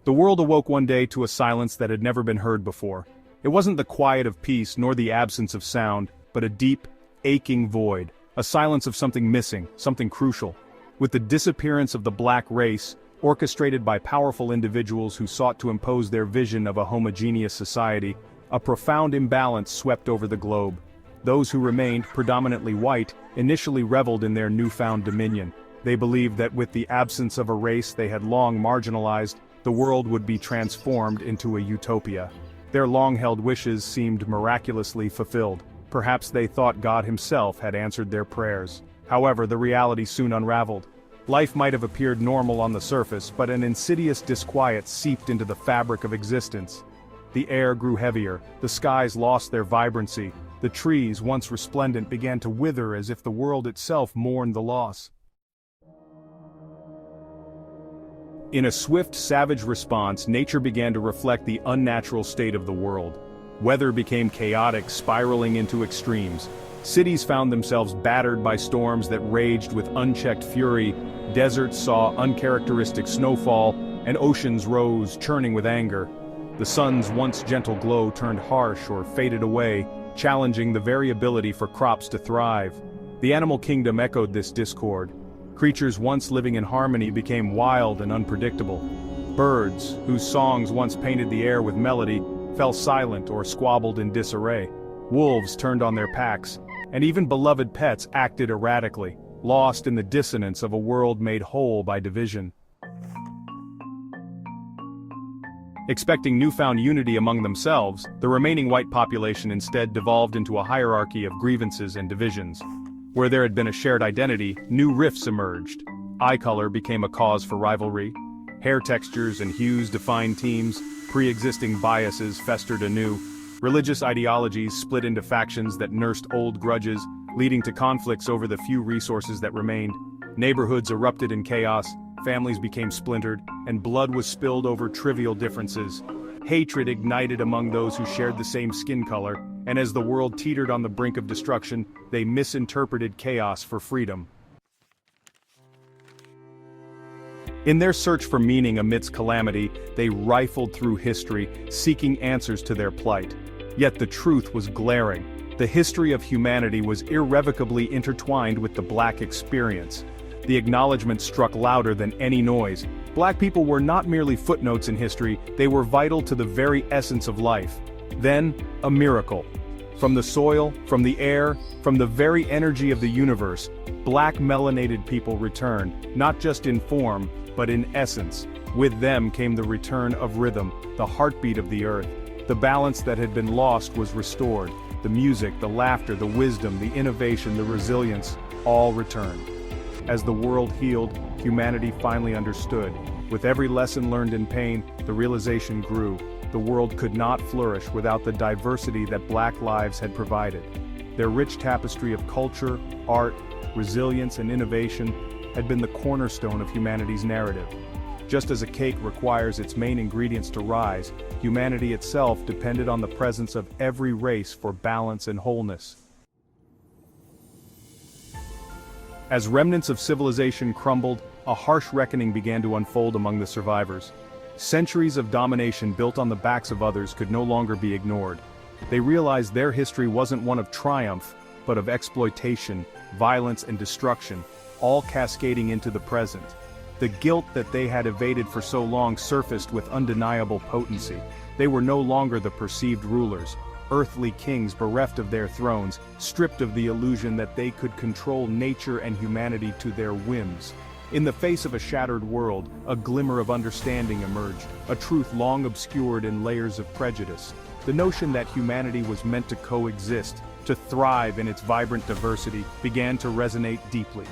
The world awoke one day to a silence that had never been heard before. It wasn't the quiet of peace nor the absence of sound, but a deep, aching void, a silence of something missing, something crucial. With the disappearance of the black race, orchestrated by powerful individuals who sought to impose their vision of a homogeneous society, a profound imbalance swept over the globe. Those who remained, predominantly white, initially reveled in their newfound dominion. They believed that with the absence of a race they had long marginalized, the world would be transformed into a utopia. Their long-held wishes seemed miraculously fulfilled. Perhaps they thought God himself had answered their prayers. However, the reality soon unraveled. Life might have appeared normal on the surface, but an insidious disquiet seeped into the fabric of existence. The air grew heavier, the skies lost their vibrancy, the trees, once resplendent, began to wither as if the world itself mourned the loss. In a swift, savage response, nature began to reflect the unnatural state of the world. Weather became chaotic, spiraling into extremes. Cities found themselves battered by storms that raged with unchecked fury, deserts saw uncharacteristic snowfall, and oceans rose, churning with anger. The sun's once gentle glow turned harsh or faded away, challenging the very ability for crops to thrive. The animal kingdom echoed this discord. Creatures once living in harmony became wild and unpredictable. Birds, whose songs once painted the air with melody, fell silent or squabbled in disarray. Wolves turned on their packs, and even beloved pets acted erratically, lost in the dissonance of a world made whole by division. Expecting newfound unity among themselves, the remaining white population instead devolved into a hierarchy of grievances and divisions. Where there had been a shared identity, new rifts emerged. Eye color became a cause for rivalry. Hair textures and hues defined teams, pre-existing biases festered anew. Religious ideologies split into factions that nursed old grudges, leading to conflicts over the few resources that remained. Neighborhoods erupted in chaos, families became splintered, and blood was spilled over trivial differences. Hatred ignited among those who shared the same skin color, and as the world teetered on the brink of destruction, they misinterpreted chaos for freedom. In their search for meaning amidst calamity, they rifled through history, seeking answers to their plight. Yet the truth was glaring. The history of humanity was irrevocably intertwined with the Black experience. The acknowledgement struck louder than any noise. Black people were not merely footnotes in history, they were vital to the very essence of life. Then, a miracle. From the soil, from the air, from the very energy of the universe, Black melanated people returned, not just in form, but in essence. With them came the return of rhythm, the heartbeat of the earth. The balance that had been lost was restored. The music, the laughter, the wisdom, the innovation, the resilience, all returned. As the world healed, humanity finally understood. With every lesson learned in pain, the realization grew. The world could not flourish without the diversity that Black lives had provided. Their rich tapestry of culture, art, resilience, and innovation had been the cornerstone of humanity's narrative. Just as a cake requires its main ingredients to rise, humanity itself depended on the presence of every race for balance and wholeness. As remnants of civilization crumbled, a harsh reckoning began to unfold among the survivors. Centuries of domination built on the backs of others could no longer be ignored. They realized their history wasn't one of triumph, but of exploitation, violence, and destruction, all cascading into the present. The guilt that they had evaded for so long surfaced with undeniable potency. They were no longer the perceived rulers, earthly kings bereft of their thrones, stripped of the illusion that they could control nature and humanity to their whims. In the face of a shattered world, a glimmer of understanding emerged, a truth long obscured in layers of prejudice. The notion that humanity was meant to coexist, to thrive in its vibrant diversity, began to resonate deeply.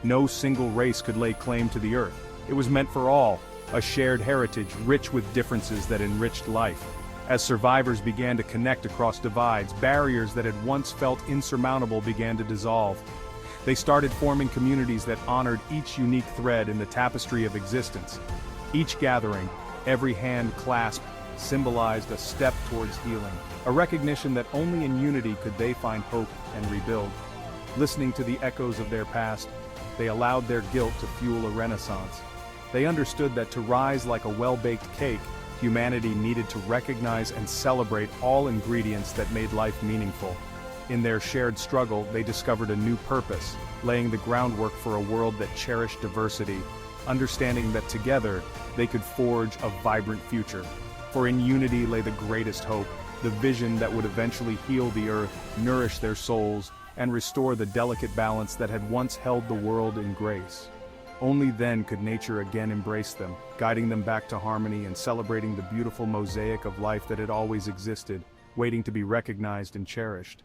No single race could lay claim to the earth. It was meant for all, a shared heritage rich with differences that enriched life. As survivors began to connect across divides, barriers that had once felt insurmountable began to dissolve. They started forming communities that honored each unique thread in the tapestry of existence. Each gathering, every hand clasped, symbolized a step towards healing, a recognition that only in unity could they find hope and rebuild. Listening to the echoes of their past, they allowed their guilt to fuel a renaissance. They understood that to rise like a well-baked cake, humanity needed to recognize and celebrate all ingredients that made life meaningful. In their shared struggle, they discovered a new purpose, laying the groundwork for a world that cherished diversity, understanding that together, they could forge a vibrant future. For in unity lay the greatest hope, the vision that would eventually heal the earth, nourish their souls, and restore the delicate balance that had once held the world in grace. Only then could nature again embrace them, guiding them back to harmony and celebrating the beautiful mosaic of life that had always existed, waiting to be recognized and cherished.